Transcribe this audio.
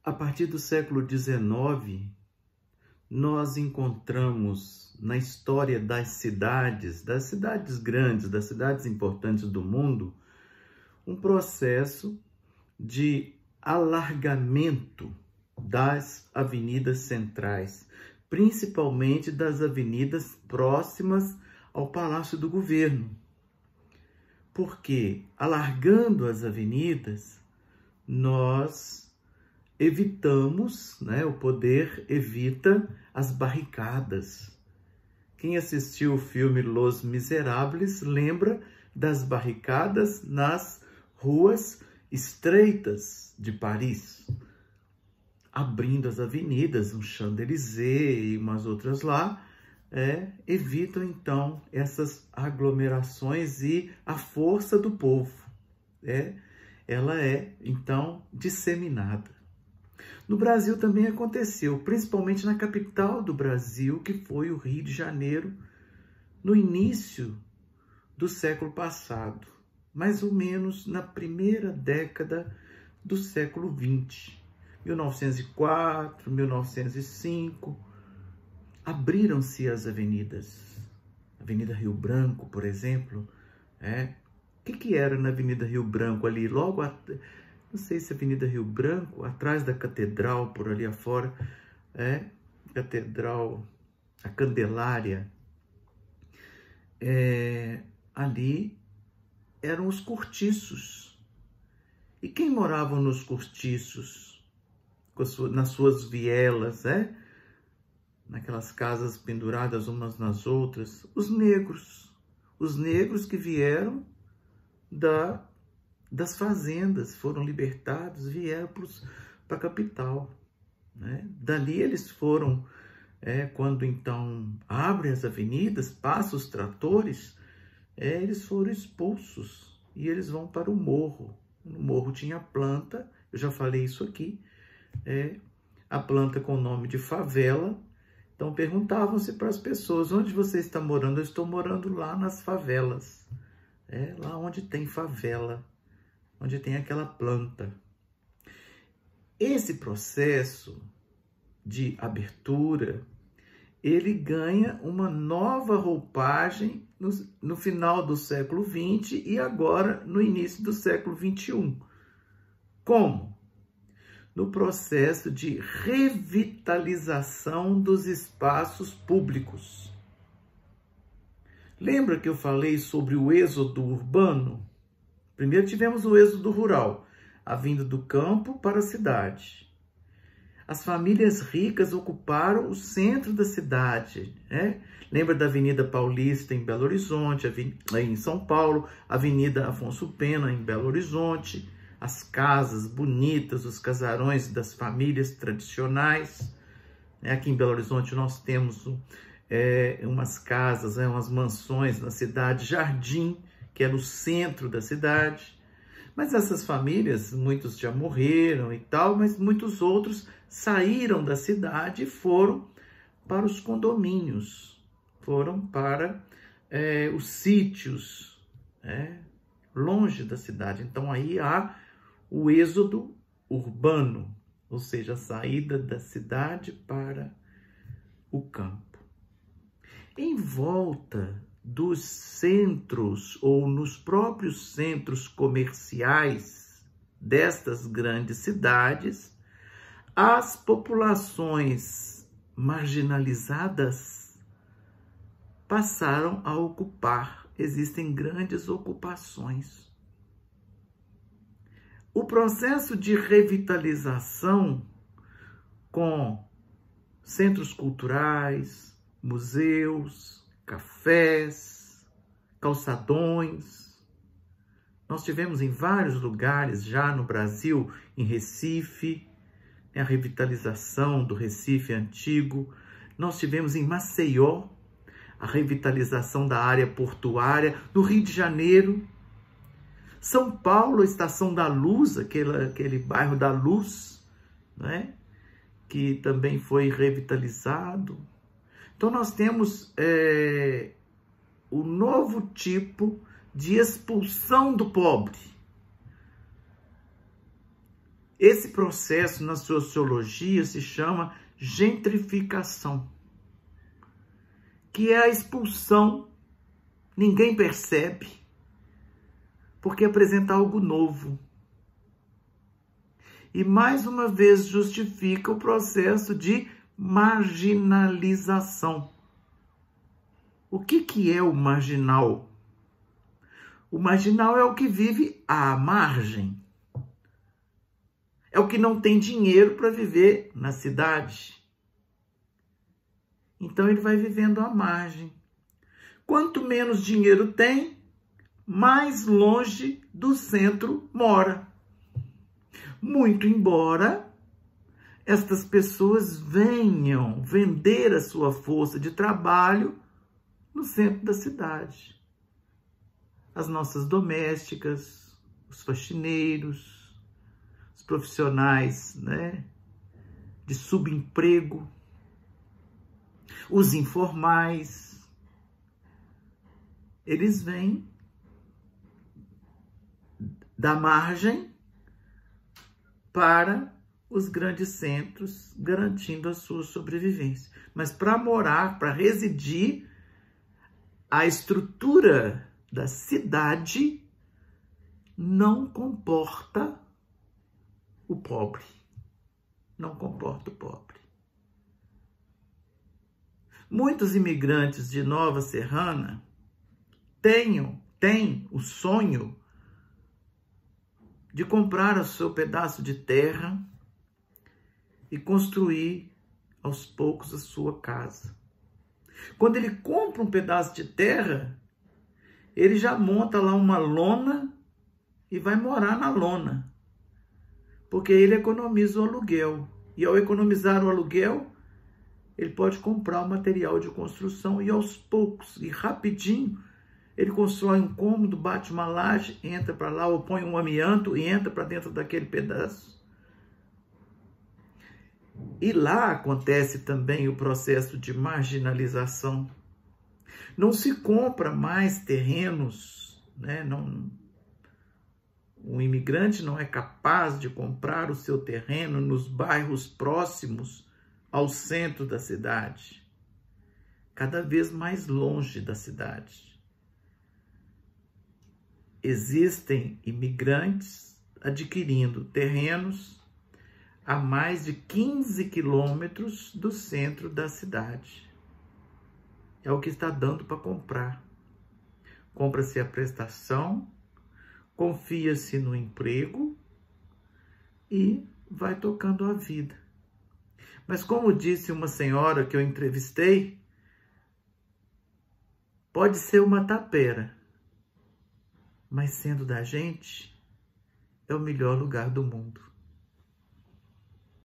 A partir do século XIX, nós encontramos na história das cidades grandes, das cidades importantes do mundo, um processo de alargamento das avenidas centrais, principalmente das avenidas próximas ao Palácio do Governo. Porque, alargando as avenidas, nós evitamos, o poder evita as barricadas. Quem assistiu o filme Los Miseráveis lembra das barricadas nas ruas estreitas de Paris, abrindo as avenidas, um Champs-Élysées e umas outras lá, evitam então essas aglomerações e a força do povo, ela é então disseminada. No Brasil também aconteceu, principalmente na capital do Brasil, que foi o Rio de Janeiro, no início do século passado, mais ou menos na primeira década do século XX, 1904, 1905, abriram-se as avenidas. Avenida Rio Branco, por exemplo, O que era na Avenida Rio Branco ali, logo não sei se Avenida Rio Branco, atrás da catedral, por ali afora, Catedral, a Candelária, ali eram os cortiços. E quem morava nos cortiços, nas suas vielas, naquelas casas penduradas umas nas outras? Os negros que vieram das fazendas, foram libertados, vieram para a capital. Dali eles foram, quando então abrem as avenidas, passam os tratores, eles foram expulsos e eles vão para o morro. No morro tinha planta, eu já falei isso aqui, a planta com o nome de favela. Então perguntavam-se para as pessoas: onde você está morando? Eu estou morando lá nas favelas, lá onde tem favela, onde tem aquela planta. Esse processo de abertura, ele ganha uma nova roupagem no final do século XX e agora no início do século XXI. Como? No processo de revitalização dos espaços públicos. Lembra que eu falei sobre o êxodo urbano? Primeiro tivemos o êxodo rural, a vinda do campo para a cidade. As famílias ricas ocuparam o centro da cidade. Lembra da Avenida Paulista em Belo Horizonte, em São Paulo, Avenida Afonso Pena em Belo Horizonte, as casas bonitas, os casarões das famílias tradicionais. Aqui em Belo Horizonte nós temos umas casas, umas mansões na cidade Jardim, que era o centro da cidade. Mas essas famílias, muitos já morreram e tal, mas muitos outros saíram da cidade e foram para os condomínios, foram para os sítios, longe da cidade. Então aí há o êxodo urbano, ou seja, a saída da cidade para o campo. Em volta dos centros ou nos próprios centros comerciais destas grandes cidades, as populações marginalizadas passaram a ocupar. Existem grandes ocupações. O processo de revitalização com centros culturais, museus, cafés, calçadões. Nós tivemos em vários lugares já no Brasil, em Recife, a revitalização do Recife antigo. Nós tivemos em Maceió a revitalização da área portuária, no Rio de Janeiro. São Paulo, a Estação da Luz, aquele bairro da Luz, que também foi revitalizado. Então nós temos o novo tipo de expulsão do pobre. Esse processo na sociologia se chama gentrificação, que é a expulsão. Ninguém percebe, porque apresenta algo novo. E mais uma vez justifica o processo de marginalização. O que é o marginal? O marginal é o que vive à margem. É o que não tem dinheiro para viver na cidade. Então ele vai vivendo à margem. Quanto menos dinheiro tem, mais longe do centro mora. Muito embora estas pessoas venham vender a sua força de trabalho no centro da cidade. As nossas domésticas, os faxineiros, os profissionais, né, de subemprego, os informais, eles vêm da margem para os grandes centros, garantindo a sua sobrevivência. Mas para morar, para residir, a estrutura da cidade não comporta o pobre. Não comporta o pobre. Muitos imigrantes de Nova Serrana têm o sonho de comprar o seu pedaço de terra e construir aos poucos a sua casa. Quando ele compra um pedaço de terra, ele já monta lá uma lona e vai morar na lona, porque ele economiza o aluguel. E ao economizar o aluguel, ele pode comprar o material de construção e aos poucos e rapidinho ele constrói um cômodo, bate uma laje, entra para lá, ou põe um amianto e entra para dentro daquele pedaço. E lá acontece também o processo de marginalização. Não se compra mais terrenos, né? O imigrante não é capaz de comprar o seu terreno nos bairros próximos ao centro da cidade, cada vez mais longe da cidade. Existem imigrantes adquirindo terrenos a mais de 15 quilômetros do centro da cidade. É o que está dando para comprar. Compra-se a prestação, confia-se no emprego e vai tocando a vida. Mas como disse uma senhora que eu entrevistei, pode ser uma tapera, mas sendo da gente, é o melhor lugar do mundo.